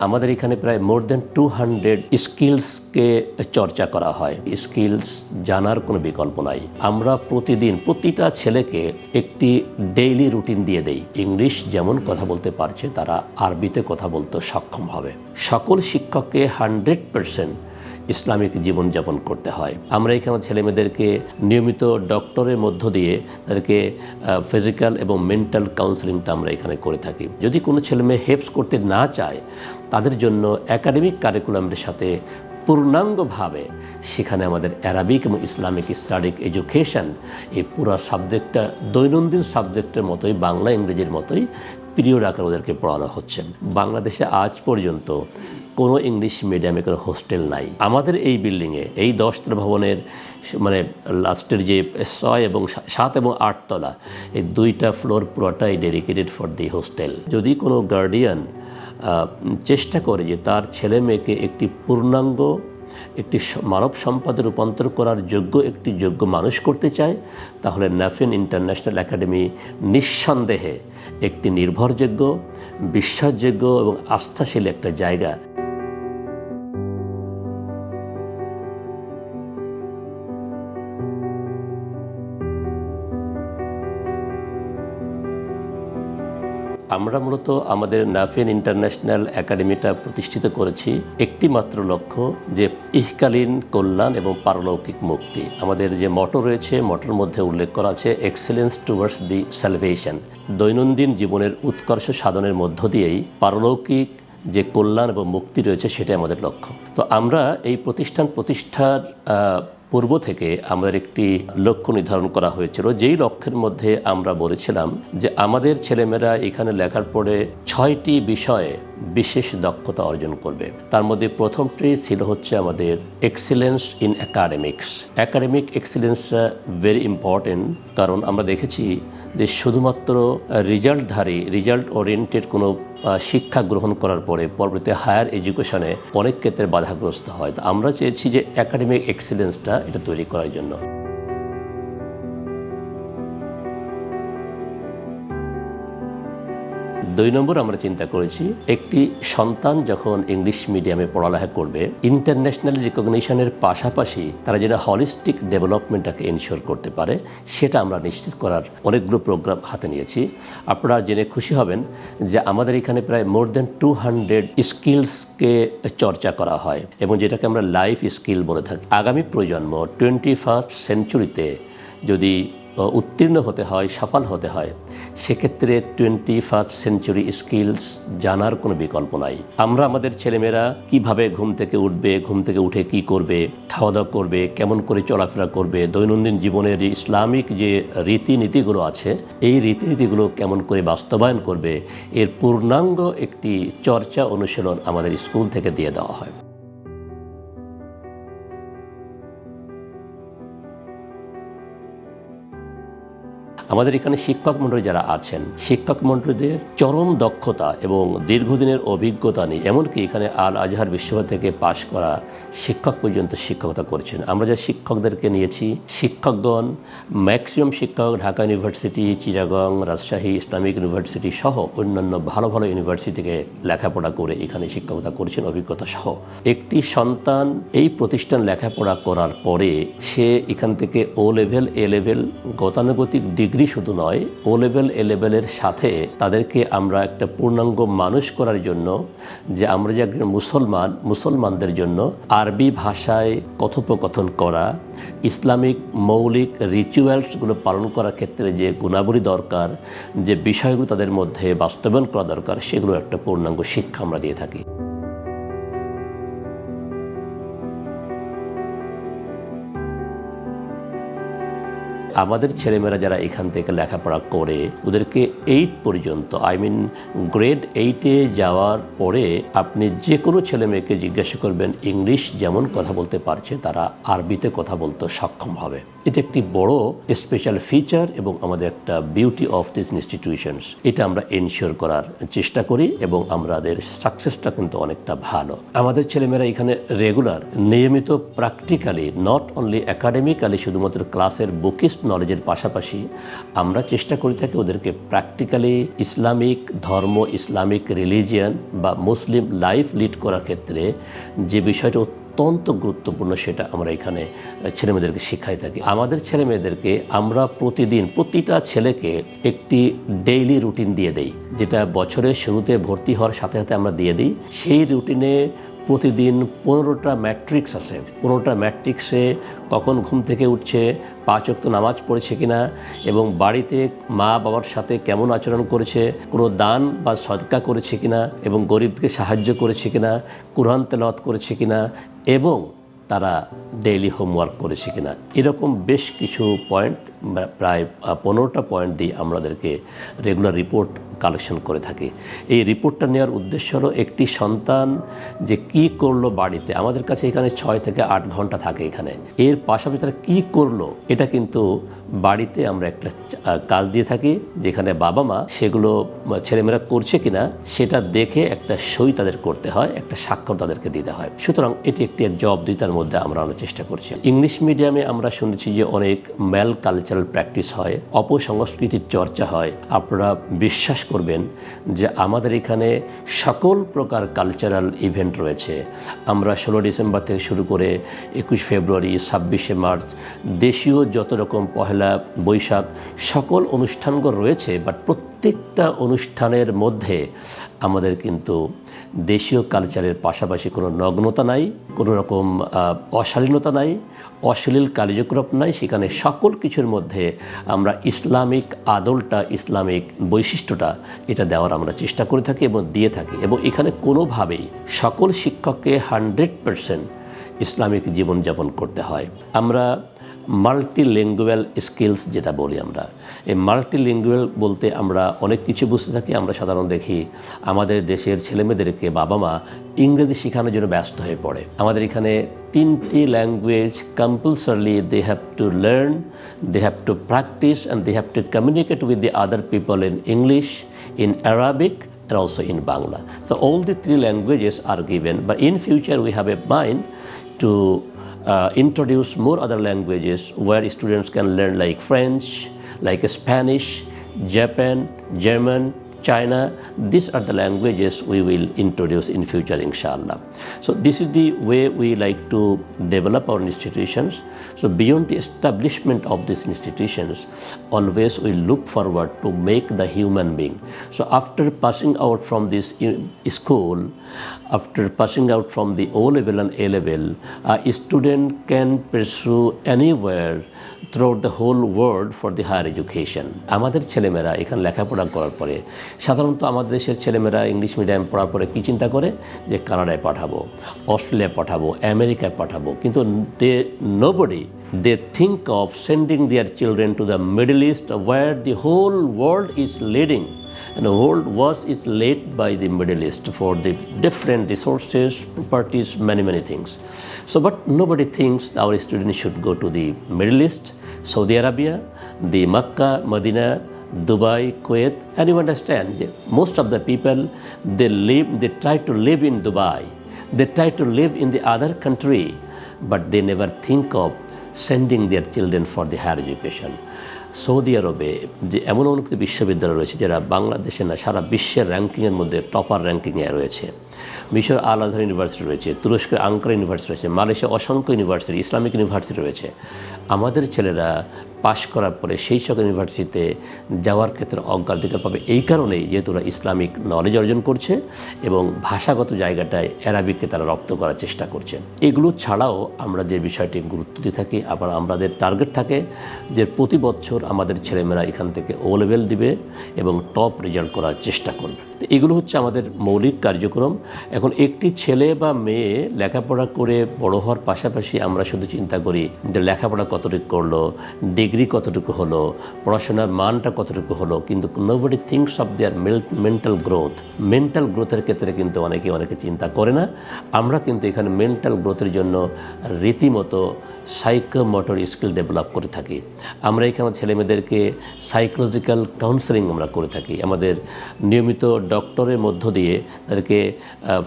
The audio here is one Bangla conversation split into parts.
আমাদের এখানে প্রায় মোর দেন 200 স্কিলসকে চর্চা করা হয়। স্কিলস জানার কোনো বিকল্প নাই। আমরা প্রতিদিন প্রতিটা ছেলেকে একটি ডেইলি রুটিন দিয়ে দেই। ইংলিশ যেমন কথা বলতে পারছে তারা আরবিতে কথা বলতে সক্ষম হবে। সকল শিক্ষককে 100% ইসলামিক জীবনযাপন করতে হয়। আমরা এখানে ছেলেমেয়েদেরকে নিয়মিত ডক্টরের মধ্য দিয়ে তাদেরকে ফিজিক্যাল এবং মেন্টাল কাউন্সেলিংটা আমরা এখানে করে থাকি। যদি কোনো ছেলেমেয়ে হেল্পস করতে না চায় তাদের জন্য একাডেমিক কারিকুলামের সাথে পূর্ণাঙ্গভাবে সেখানে আমাদের অ্যারাবিক এবং ইসলামিক স্টাডিক এডুকেশন এই পুরো সাবজেক্টটা দৈনন্দিন সাবজেক্টের মতোই বাংলা ইংরেজির মতোই পিরিয়ড আকারে ওদেরকে পড়ানো হচ্ছে। বাংলাদেশে আজ পর্যন্ত কোনো ইংলিশ মিডিয়ামে কোনো হোস্টেল নাই। আমাদের এই বিল্ডিংয়ে এই 10 তলা ভবনের মানে লাস্টের যে 6 এবং 7 এবং 8 তলা এই 2টা ফ্লোর পুরোটাই ডেডিকেটেড ফর দি হোস্টেল। যদি কোনো গার্ডিয়ান চেষ্টা করে যে তার ছেলে মেয়েকে একটি পূর্ণাঙ্গ একটি মানব সম্পদে রূপান্তর করার যোগ্য মানুষ করতে চায় তাহলে নাফিন ইন্টারন্যাশনাল একাডেমি নিঃসন্দেহে একটি নির্ভরযোগ্য, বিশ্বাসযোগ্য এবং আস্থাশীল একটা জায়গা। আমরা মূলত আমাদের নাফিন ইন্টারন্যাশনাল একাডেমিটা প্রতিষ্ঠিত করেছি একটি মাত্র লক্ষ্য, যে ইহকালীন কল্যাণ এবং পারলৌকিক মুক্তি। আমাদের যে মটো রয়েছে, মটোর মধ্যে উল্লেখ করা আছে এক্সেলেন্স টুয়ার্ডস দি সালভেশন। দৈনন্দিন জীবনের উৎকর্ষ সাধনের মধ্য দিয়েই পারলৌকিক যে কল্যাণ এবং মুক্তি রয়েছে সেটাই আমাদের লক্ষ্য। তো আমরা এই প্রতিষ্ঠার পূর্ব থেকে আমাদের একটি লক্ষ্য নির্ধারণ করা হয়েছিল, যেই লক্ষ্যের মধ্যে আমরা বলেছিলাম যে আমাদের ছেলেমেয়েরা এখানে লেখার পরে 6টি বিষয়ে বিশেষ দক্ষতা অর্জন করবে। তার মধ্যে প্রথমটি ছিল হচ্ছে আমাদের excellence in academics. Academic excellence very important, কারণ আমরা দেখেছি যে শুধুমাত্র রেজাল্ট ওরিয়েন্টেড কোনো শিক্ষা গ্রহণ করার পরে পরবর্তী হায়ার এডুকেশনে অনেক ক্ষেত্রে বাধাগ্রস্ত হয়। তো আমরা চেয়েছি যে অ্যাকাডেমিক এক্সিলেন্সটা এটা তৈরি করার জন্য। 2 নম্বর আমরা চিন্তা করেছি একটি সন্তান যখন ইংলিশ মিডিয়ামে পড়ালেখা করবে ইন্টারন্যাশনাল রিকগনিশনের পাশাপাশি তারা যেন হলিস্টিক ডেভেলপমেন্টটাকে এনশিওর করতে পারে সেটা আমরা নিশ্চিত করার অনেকগুলো প্রোগ্রাম হাতে নিয়েছি। আপনারা জেনে খুশি হবেন যে আমাদের এখানে প্রায় মোর দেন 200 স্কিলসকে চর্চা করা হয় এবং যেটাকে আমরা লাইফ স্কিল বলে থাকি। আগামী প্রজন্ম 21st সেঞ্চুরিতে যদি উত্তীর্ণ হতে হয়, সফল হতে হয়, সেক্ষেত্রে 21st সেঞ্চুরি স্কিলস জানার কোনো বিকল্প নাই। আমরা আমাদের ছেলেমেয়েরা কিভাবে ঘুম থেকে উঠবে, ঘুম থেকে উঠে কি করবে, খাওয়া দাওয়া করবে, কেমন করে চলাফেরা করবে, দৈনন্দিন জীবনের যে ইসলামিক যে রীতিনীতিগুলো আছে এই রীতিনীতিগুলো কেমন করে বাস্তবায়ন করবে, এর পূর্ণাঙ্গ একটি চর্চা অনুশীলন আমাদের স্কুল থেকে দিয়ে দেওয়া হয়। আমাদের এখানে শিক্ষক মণ্ডলী যারা আছেন, শিক্ষক মণ্ডলীদের চরম দক্ষতা এবং দীর্ঘদিনের অভিজ্ঞতা নেই, এমনকি এখানে আল আজহার বিশ্ববিদ্যালয় থেকে পাশ করা শিক্ষক পর্যন্ত শিক্ষকতা করছেন। আমরা যা শিক্ষকদেরকে নিয়েছি, শিক্ষকগণ ম্যাক্সিমাম শিক্ষক Dhaka university, Chittagong, Rajshahi Islamic university সহ অন্যান্য ভালো ভালো ইউনিভার্সিটি থেকে লেখাপড়া করে এখানে শিক্ষকতা করেছেন অভিজ্ঞতা সহ। একটি সন্তান এই প্রতিষ্ঠান লেখাপড়া করার পরে সে এখান থেকে ও লেভেল, এ লেভেল, গতানুগতিক ডিগ্রি শুধু নয়, ও লেভেল, এ লেভেলের সাথে তাদেরকে আমরা একটা পূর্ণাঙ্গ মানুষ করার জন্য, যে আমরা যে একজন মুসলমানদের জন্য আরবি ভাষায় কথোপকথন করা, ইসলামিক মৌলিক রিচুয়ালসগুলো পালন করার ক্ষেত্রে যে গুণাবলী দরকার, যে বিষয়গুলো তাদের মধ্যে বাস্তবায়ন করা দরকার, সেগুলো একটা পূর্ণাঙ্গ শিক্ষা আমরা দিয়ে থাকি। আমাদের ছেলেমেয়েরা যারা এখান থেকে লেখাপড়া করে ওদেরকে 8 পর্যন্ত, গ্রেড 8-এ যাওয়ার পরে আপনি যে কোনো ছেলে মেয়েকে জিজ্ঞাসা করবেন ইংলিশ যেমন কথা বলতে পারছে তারা আরবিতে কথা বলতে সক্ষম হবে। এটা একটি বড় স্পেশাল ফিচার এবং আমাদের একটা বিউটি অফ দিস ইনস্টিটিউশনস। এটা আমরা এনশিওর করার চেষ্টা করি এবং আমাদের সাকসেসটা কিন্তু অনেকটা ভালো। আমাদের ছেলেমেয়েরা এখানে রেগুলার নিয়মিত প্র্যাকটিক্যালি, নট অনলি একাডেমিক্যালি শুধুমাত্র ক্লাসের বুকিস নলেজের পাশাপাশি আমরা চেষ্টা করে থাকি ওদেরকে প্র্যাকটিক্যালি ইসলামিক ধর্ম, ইসলামিক রিলিজিয়ান বা মুসলিম লাইফ লিড করার ক্ষেত্রে যে বিষয়টা অত্যন্ত গুরুত্বপূর্ণ সেটা আমরা এখানে ছেলেমেয়েদেরকে শিখাই থাকি। আমাদের ছেলেমেয়েদেরকে আমরা প্রতিদিন প্রতিটা ছেলেকে একটি ডেইলি রুটিন দিয়ে দেই, যেটা বছরের শুরুতে ভর্তি হওয়ার সাথে সাথে আমরা দিয়ে দিই। সেই রুটিনে প্রতিদিন 15টা ম্যাট্রিক্স আছে। 15টা ম্যাট্রিক্সে কখন ঘুম থেকে উঠছে, 5 ওয়াক্ত নামাজ পড়েছে কিনা, এবং বাড়িতে মা বাবার সাথে কেমন আচরণ করেছে, কোনো দান বা সদকা করেছে কিনা, এবং গরিবকে সাহায্য করেছে কিনা, কুরআন তেলাওয়াত করেছে কিনা, এবং তারা ডেইলি হোমওয়ার্ক করেছে কিনা। এরকম বেশ কিছু পয়েন্ট, প্রায় 15টা পয়েন্ট দিয়ে আমাদেরকে রেগুলার রিপোর্ট কালেকশন করে থাকি। এই রিপোর্টটা নেওয়ার উদ্দেশ্য হলো একটি সন্তান যে কি করলো বাড়িতে, আমাদের কাছে এখানে 6 থেকে 8 ঘন্টা থাকে এখানে, এর পাশাপাশি তারা কী করলো এটা কিন্তু বাড়িতে আমরা একটা কাজ দিয়ে থাকি, যেখানে বাবা মা সেগুলো ছেলেমেয়েরা করছে কিনা সেটা দেখে একটা সই তাদের করতে হয়, একটা স্বাক্ষর তাদেরকে দিতে হয়। সুতরাং এটি একটি জবাবদিহিতার মধ্যে আমরা আনার চেষ্টা করছি। ইংলিশ মিডিয়ামে আমরা শুনেছি যে অনেক ম্যাল কালচারাল প্র্যাকটিস হয়, অপসংস্কৃতির চর্চা হয়। আপনারা বিশ্বাস করবেন যে আমাদের এখানে সকল প্রকার কালচারাল ইভেন্ট রয়েছে। আমরা 16 ডিসেম্বর থেকে শুরু করে 21 ফেব্রুয়ারি, 26শে মার্চ, দেশীয় যত রকম পহেলা বৈশাখ সকল অনুষ্ঠানগুলো রয়েছে, বাট প্রত্যেকটা অনুষ্ঠানের মধ্যে আমাদের কিন্তু দেশীয় কালচারের পাশাপাশি কোনো নগ্নতা নাই, কোনো রকম অশালীনতা নাই, অশ্লীল কার্যকলাপ নাই। সেখানে সকল কিছুর মধ্যে আমরা ইসলামিক আদলটা, ইসলামিক বৈশিষ্ট্যটা এটা দেওয়ার আমরা চেষ্টা করে থাকি এবং দিয়ে থাকি। এবং এখানে কোনোভাবেই সকল শিক্ষককে 100% ইসলামিক জীবনযাপন করতে হয়। আমরা মাল্টিলিঙ্গুয়াল স্কিলস যেটা বলি, আমরা এই মাল্টিলিঙ্গুয়াল বলতে আমরা অনেক কিছু বুঝতে থাকি। আমরা সাধারণত দেখি আমাদের দেশের ছেলেমেয়েদেরকে বাবা মা ইংরেজি শেখানোর জন্য ব্যস্ত হয়ে পড়ে। আমাদের এখানে 3টি language compulsorily they have to learn, they have to practice, and they have to communicate with the other people in English, in Arabic, and also in Bangla. So all the 3 languages are given, but in future we have a mind to introduce more other languages where students can learn like French, like Spanish, Japan, German, China. These are the languages we will introduce in future, inshallah. So this is the way we like to develop our institutions. So beyond the establishment of these institutions, always we look forward to make the human being. So after passing out from this school, after passing out from the O level and A level, a student can pursue anywhere throughout the whole world for the higher education. আমাদের ছেলেমেয়েরা এখানে লেখাপড়া করার পরে, সাধারণত আমাদের দেশের ছেলেমেয়েরা ইংলিশ মিডিয়াম পড়ার পরে কী চিন্তা করে যে কানাডায় পাঠাবো, অস্ট্রেলিয়ায় পাঠাবো, আমেরিকায় পাঠাবো, কিন্তু they think of sending their children to the Middle East where the whole world is leading. And the world is led by the Middle East for the different resources, properties, many things. So, but nobody thinks our students should go to the Middle East, Saudi Arabia, the Makkah, Medina, Dubai, Kuwait, and you understand, most of the people, they try to live in Dubai, they try to live in the other country, but they never think of sending their children for the higher education. Saudi আরবে যে এমন অনেক বিশ্ববিদ্যালয় রয়েছে যারা বাংলাদেশে না সারা বিশ্বের র্যাঙ্কিংয়ের মধ্যে টপার র্যাঙ্কিংয়ে রয়েছে। মিশর আল আজহার ইউনিভার্সিটি রয়েছে, তুরস্কের আঙ্কারা ইউনিভার্সিটি রয়েছে, মালয়েশিয়া অসংখ্য ইউনিভার্সিটি, ইসলামিক ইউনিভার্সিটি রয়েছে। আমাদের ছেলেরা পাশ করার পরে সেই সব ইউনিভার্সিটিতে যাওয়ার ক্ষেত্রে অগ্রাধিকার পাবে এই কারণেই যেহেতু ওরা ইসলামিক নলেজ অর্জন করছে এবং ভাষাগত জায়গাটায় অ্যারাবিককে তারা রপ্ত করার চেষ্টা করছে। এগুলো ছাড়াও আমরা যে বিষয়টি গুরুত্ব দিয়ে থাকি, আবার আমাদের টার্গেট থাকে যে প্রতি বছর আমাদের ছেলেমেয়েরা এখান থেকে ও লেভেল দিবে এবং টপ রেজাল্ট করার চেষ্টা করবে। তো এগুলো হচ্ছে আমাদের মৌলিক কার্যক্রম। এখন একটি ছেলে বা মেয়ে লেখাপড়া করে বড় হওয়ার পাশাপাশি আমরা শুধু চিন্তা করি যে লেখাপড়া কতটুকু করলো, ডিগ্রি কতটুকু হলো, পড়াশোনার মানটা কতটুকু হলো, কিন্তু nobody thinks of their mental growth. Mental গ্রোথের ক্ষেত্রে কিন্তু অনেকে চিন্তা করে না। আমরা কিন্তু এখানে মেন্টাল গ্রোথের জন্য রীতিমতো সাইকোমোটর স্কিল ডেভেলপ করে থাকি। আমরা এখানে ছেলেমেয়েদেরকে সাইকোলজিক্যাল কাউন্সেলিং আমরা করে থাকি। আমাদের নিয়মিত ডক্টরের মধ্য দিয়ে তাদেরকে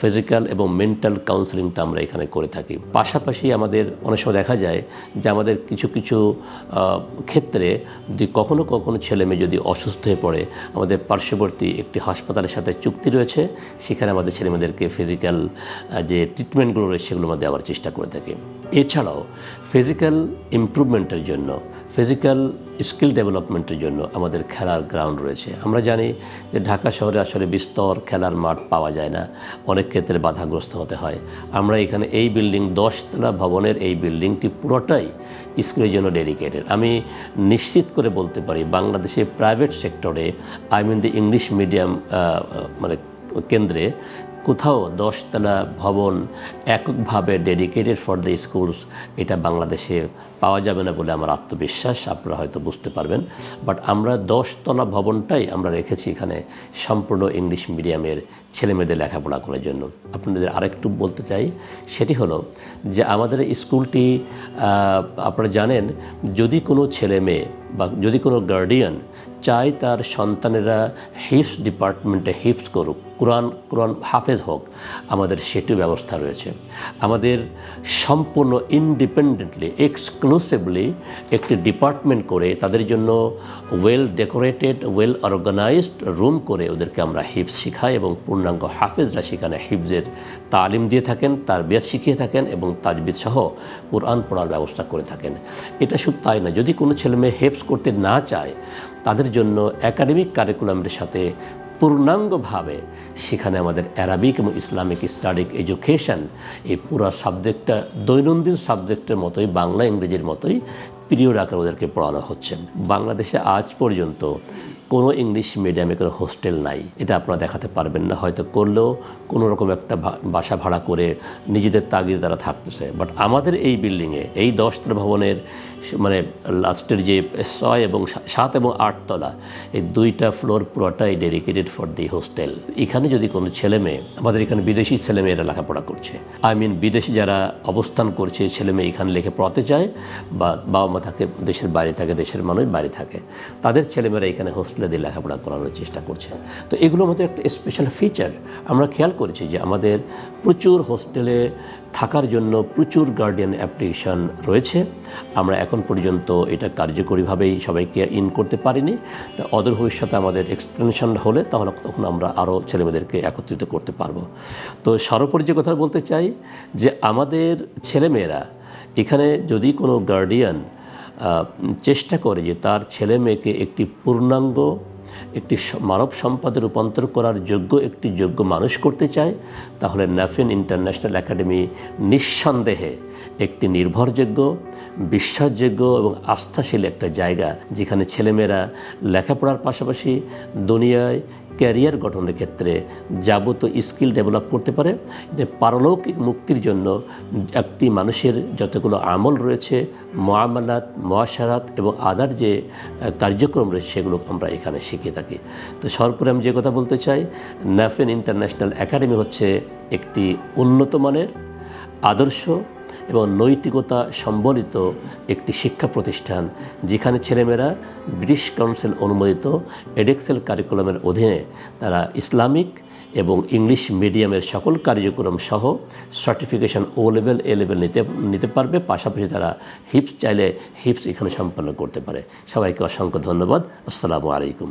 ফিজিক্যাল এবং মেন্টাল কাউন্সেলিংটা আমরা এখানে করে থাকি। পাশাপাশি আমাদের অনেক সময় দেখা যায় যে আমাদের কিছু ক্ষেত্রে যদি কখনো কখনো ছেলে মেয়ে যদি অসুস্থ হয়ে পড়ে, আমাদের পার্শ্ববর্তী একটি হাসপাতালের সাথে চুক্তি রয়েছে, সেখানে আমাদের ছেলেমেয়েদেরকে ফিজিক্যাল যে ট্রিটমেন্টগুলো রয়েছে সেগুলোর মধ্যে দেওয়ার চেষ্টা করে থাকি। এছাড়াও ফিজিক্যাল ইমপ্রুভমেন্টের জন্য, ফিজিক্যাল স্কিল ডেভেলপমেন্টের জন্য আমাদের খেলার গ্রাউন্ড রয়েছে। আমরা জানি যে ঢাকা শহরে আসলে বিস্তর খেলার মাঠ পাওয়া যায় না, অনেক ক্ষেত্রে বাধাগ্রস্ত হতে হয়। আমরা এখানে এই বিল্ডিং 10 তলা ভবনের এই বিল্ডিংটি পুরোটাই স্কুলের জন্য ডেডিকেটেড। আমি নিশ্চিত করে বলতে পারি বাংলাদেশে প্রাইভেট সেক্টরে, I mean the English medium মানে কেন্দ্রে কোথাও 10 তলা ভবন এককভাবে ডেডিকেটেড ফর দ্য স্কুলস এটা বাংলাদেশে পাওয়া যাবে না বলে আমার আত্মবিশ্বাস, আপনারা হয়তো বুঝতে পারবেন। বাট আমরা 10 তলা ভবনটাই আমরা রেখেছি এখানে সম্পূর্ণ ইংলিশ মিডিয়ামের ছেলেমেয়েদের লেখাপড়া করার জন্য। আপনাদের আরেকটু বলতে চাই, সেটি হলো যে আমাদের স্কুলটি আপনারা জানেন, যদি কোনো ছেলে মেয়ে বা যদি কোনো গার্ডিয়ান চায় তার সন্তানেরা হিফস ডিপার্টমেন্টে হিফস করুক, কোরআন হাফেজ হোক, আমাদের সেটিও ব্যবস্থা রয়েছে। আমাদের সম্পূর্ণ ইন্ডিপেন্ডেন্টলি এক্সক্লুসিভলি একটি ডিপার্টমেন্ট করে তাদের জন্য well decorated, well organized room করে ওদেরকে আমরা হিফস শেখাই এবং পূর্ণাঙ্গ হাফেজরা সেখানে হিফজের তালিম দিয়ে থাকেন, তারবিয়াত শিখিয়ে থাকেন এবং তাজবিদ সহ কোরআন পড়ার ব্যবস্থা করে থাকেন। এটা শুধু তাই না, যদি কোনো ছেলে মেয়ে হিফজ করতে না চায় তাদের জন্য একাডেমিক কারিকুলামের সাথে পূর্ণাঙ্গভাবে সেখানে আমাদের অ্যারাবিক এবং ইসলামিক স্টাডিক এডুকেশন, এই পুরো সাবজেক্টটা দৈনন্দিন সাবজেক্টের মতোই, বাংলা ইংরেজির মতোই পিরিয়ড আকারে ওদেরকে পড়ানো হচ্ছে। বাংলাদেশে আজ পর্যন্ত কোনো ইংলিশ মিডিয়ামে কোনো হোস্টেল নাই, এটা আপনারা দেখাতে পারবেন না। হয়তো করলেও কোনো রকম একটা বাসা ভাড়া করে নিজেদের তাগিদে তারা থাকতেছে। বাট আমাদের এই বিল্ডিংয়ে, এই 10 তলা ভবনের মানে লাস্টের যে 6 এবং 7 এবং 8 তলা, এই 2টা ফ্লোর পুরোটাই ডেডিকেটেড ফর দি হোস্টেল। এখানে যদি কোনো ছেলে মেয়ে, আমাদের এখানে বিদেশি ছেলেমেয়েরা লেখাপড়া করছে, আই মিন বিদেশি যারা অবস্থান করছে ছেলেমেয়ে এখানে লেখে পড়াতে চায়, বা বাবা মা থাকে দেশের বাইরে থাকে, দেশের মানুষ বাইরে থাকে, তাদের ছেলেমেয়েরা এখানে হোস্টেলে দিয়ে লেখাপড়া করানোর চেষ্টা করছে। তো এগুলো আমাদের একটা স্পেশাল ফিচার। আমরা খেয়াল করেছি যে আমাদের প্রচুর হোস্টেলে থাকার জন্য প্রচুর গার্ডিয়ান অ্যাপ্লিকেশন রয়েছে। আমরা এখন পর্যন্ত এটা কার্যকরীভাবেই সবাইকে ইন করতে পারিনি। তা অদূর ভবিষ্যতে আমাদের এক্সটেনশন হলে তাহলে তখন আমরা আরও ছেলেমেয়েদেরকে একত্রিত করতে পারবো। তো সর্বোপরি যে কথা বলতে চাই যে আমাদের ছেলেমেয়েরা এখানে যদি কোনো গার্ডিয়ান চেষ্টা করে যে তার ছেলে মেয়েকে একটি পূর্ণাঙ্গ একটি মানব সম্পদে রূপান্তর করার যোগ্য মানুষ করতে চায়, তাহলে নাফিন ইন্টারন্যাশনাল একাডেমি নিঃসন্দেহে একটি নির্ভরযোগ্য, বিশ্বাসযোগ্য এবং আস্থাশীল একটা জায়গা, যেখানে ছেলেমেয়েরা লেখাপড়ার পাশাপাশি দুনিয়ায় ক্যারিয়ার গঠনের ক্ষেত্রে যাবতীয় স্কিল ডেভেলপ করতে পারে। পারলৌকিক মুক্তির জন্য একটি মানুষের যতগুলো আমল রয়েছে, মুআমালাত, মুআশারাত এবং আদার যে কার্যক্রম রয়েছে, সেগুলো আমরা এখানে শিখে থাকি। তো সর্বোপরি আমি যে কথা বলতে চাই, নাফিন ইন্টারন্যাশনাল একাডেমি হচ্ছে একটি উন্নত মানের, আদর্শ এবং নৈতিকতা সম্বলিত একটি শিক্ষা প্রতিষ্ঠান, যেখানে ছেলেমেয়েরা ব্রিটিশ কাউন্সিল অনুমোদিত এডেক্সেল কারিকুলামের অধীনে তারা ইসলামিক এবং ইংলিশ মিডিয়ামের সকল কার্যক্রম সহ certification O level, A level নিতে পারবে। পাশাপাশি তারা হিপস চাইলে হিপস এখানে সম্পন্ন করতে পারে। সবাইকে অসংখ্য ধন্যবাদ। আসসালামু আলাইকুম।